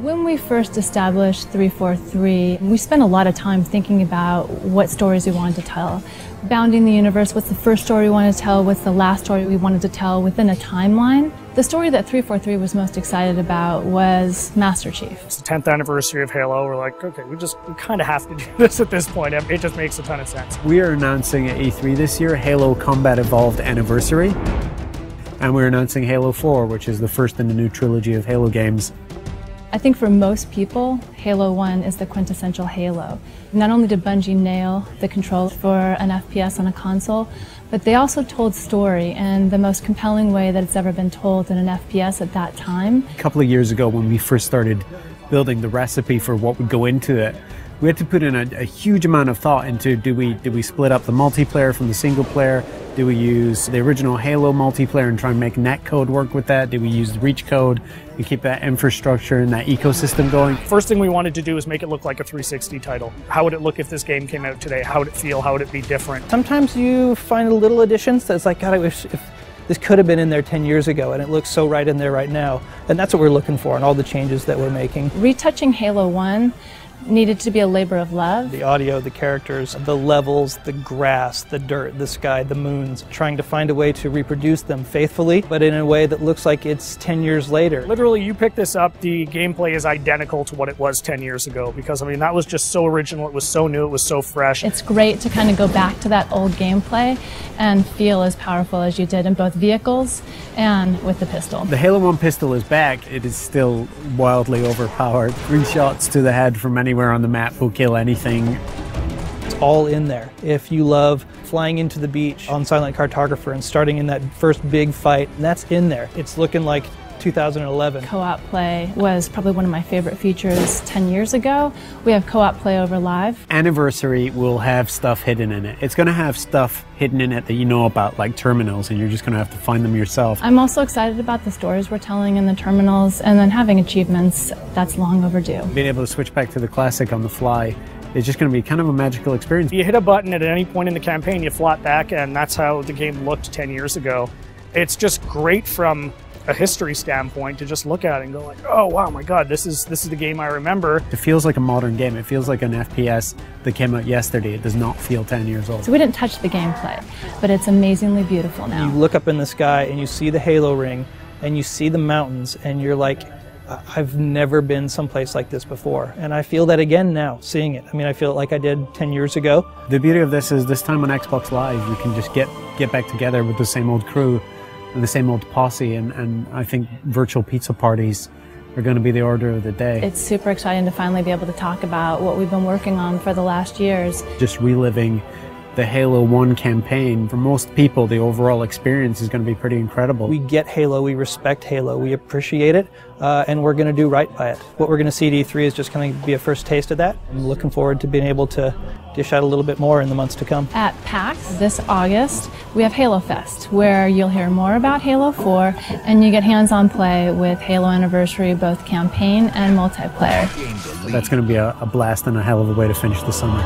When we first established 343, we spent a lot of time thinking about what stories we wanted to tell. Bounding the universe, what's the first story we wanted to tell, what's the last story we wanted to tell within a timeline. The story that 343 was most excited about was Master Chief. It's the 10th anniversary of Halo. We're like, okay, we kind of have to do this at this point. It just makes a ton of sense. We are announcing at E3 this year Halo Combat Evolved Anniversary. And we're announcing Halo 4, which is the first in the new trilogy of Halo games. I think for most people, Halo 1 is the quintessential Halo. Not only did Bungie nail the controls for an FPS on a console, but they also told story in the most compelling way that it's ever been told in an FPS at that time. A couple of years ago, when we first started building the recipe for what would go into it, we had to put in a huge amount of thought into do we split up the multiplayer from the single player? Do we use the original Halo multiplayer and try and make netcode work with that? Do we use reach code and keep that infrastructure and that ecosystem going? First thing we wanted to do is make it look like a 360 title. How would it look if this game came out today? How would it feel? How would it be different? Sometimes you find little additions that's like, God, I wish if this could have been in there 10 years ago, and it looks so right in there right now. And that's what we're looking for in all the changes that we're making. Retouching Halo 1 needed to be a labor of love. The audio, the characters, the levels, the grass, the dirt, the sky, the moons, trying to find a way to reproduce them faithfully, but in a way that looks like it's 10 years later. Literally, you pick this up, the gameplay is identical to what it was 10 years ago, because I mean, that was just so original, it was so new, it was so fresh. It's great to kind of go back to that old gameplay and feel as powerful as you did in both vehicles and with the pistol. The Halo 1 pistol is back. It is still wildly overpowered. 3 shots to the head from anywhere on the map will kill anything. It's all in there. If you love flying into the beach on Silent Cartographer and starting in that first big fight, that's in there. It's looking like 2011. Co-op play was probably one of my favorite features 10 years ago. We have co-op play over live. Anniversary will have stuff hidden in it. It's going to have stuff hidden in it that you know about, like terminals, and you're just going to have to find them yourself. I'm also excited about the stories we're telling in the terminals, and then having achievements. That's long overdue. Being able to switch back to the classic on the fly is just going to be kind of a magical experience. You hit a button at any point in the campaign, you flop back, and that's how the game looked 10 years ago. It's just great from a history standpoint to just look at it and go like, oh wow, my god, this is the game I remember. It feels like a modern game. It feels like an FPS that came out yesterday. It does not feel 10 years old. So we didn't touch the gameplay, but it's amazingly beautiful now. You look up in the sky and you see the Halo ring and you see the mountains and you're like, I've never been someplace like this before. And I feel that again now, seeing it. I mean, I feel like I did 10 years ago. The beauty of this is this time on Xbox Live, you can just get back together with the same old crew and the same old posse, and I think virtual pizza parties are going to be the order of the day. It's super exciting to finally be able to talk about what we've been working on for the last years. Just reliving the Halo 1 campaign. For most people, the overall experience is going to be pretty incredible. We get Halo, we respect Halo, we appreciate it, and we're going to do right by it. What we're going to see at E3 is just going to be a first taste of that. I'm looking forward to being able to dish out a little bit more in the months to come. At PAX this August, we have Halo Fest, where you'll hear more about Halo 4, and you get hands-on play with Halo Anniversary, both campaign and multiplayer. That's going to be a blast and a hell of a way to finish the summer.